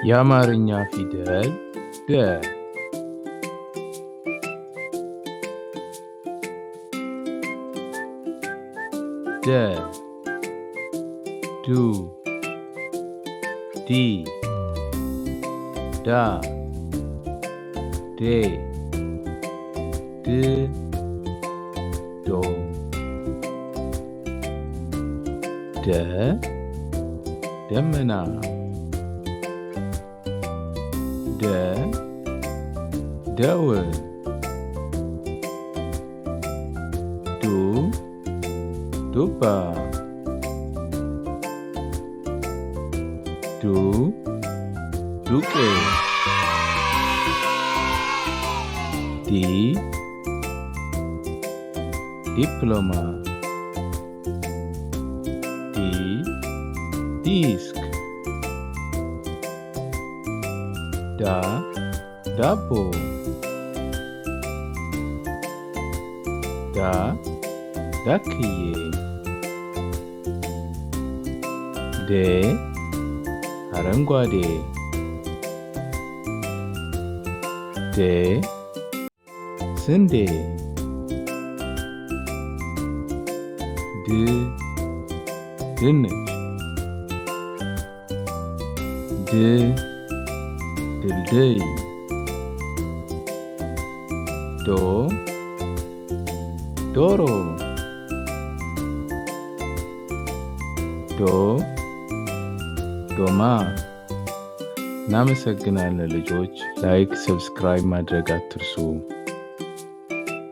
የአማርኛ ፊደል ደ ደ ዱ ዲ ዳ ዴ ድ ዶ ደ ደመና ደ ደውል ዱ ዱባ ዱ ዱቄት ዲ ዲፕሎማ ዲ ዲስክ ዳ ዳቦ ዳ ዳክዬ ዴ አረንጓዴ ዴ ስንዴ ድ ድንች ድ ድልድይ ዶ ዶሮ ዶ ዶማ። እናመሰግናለን ልጆች። ላይክ ሰብስክራይብ ማድረግ አትርሱ።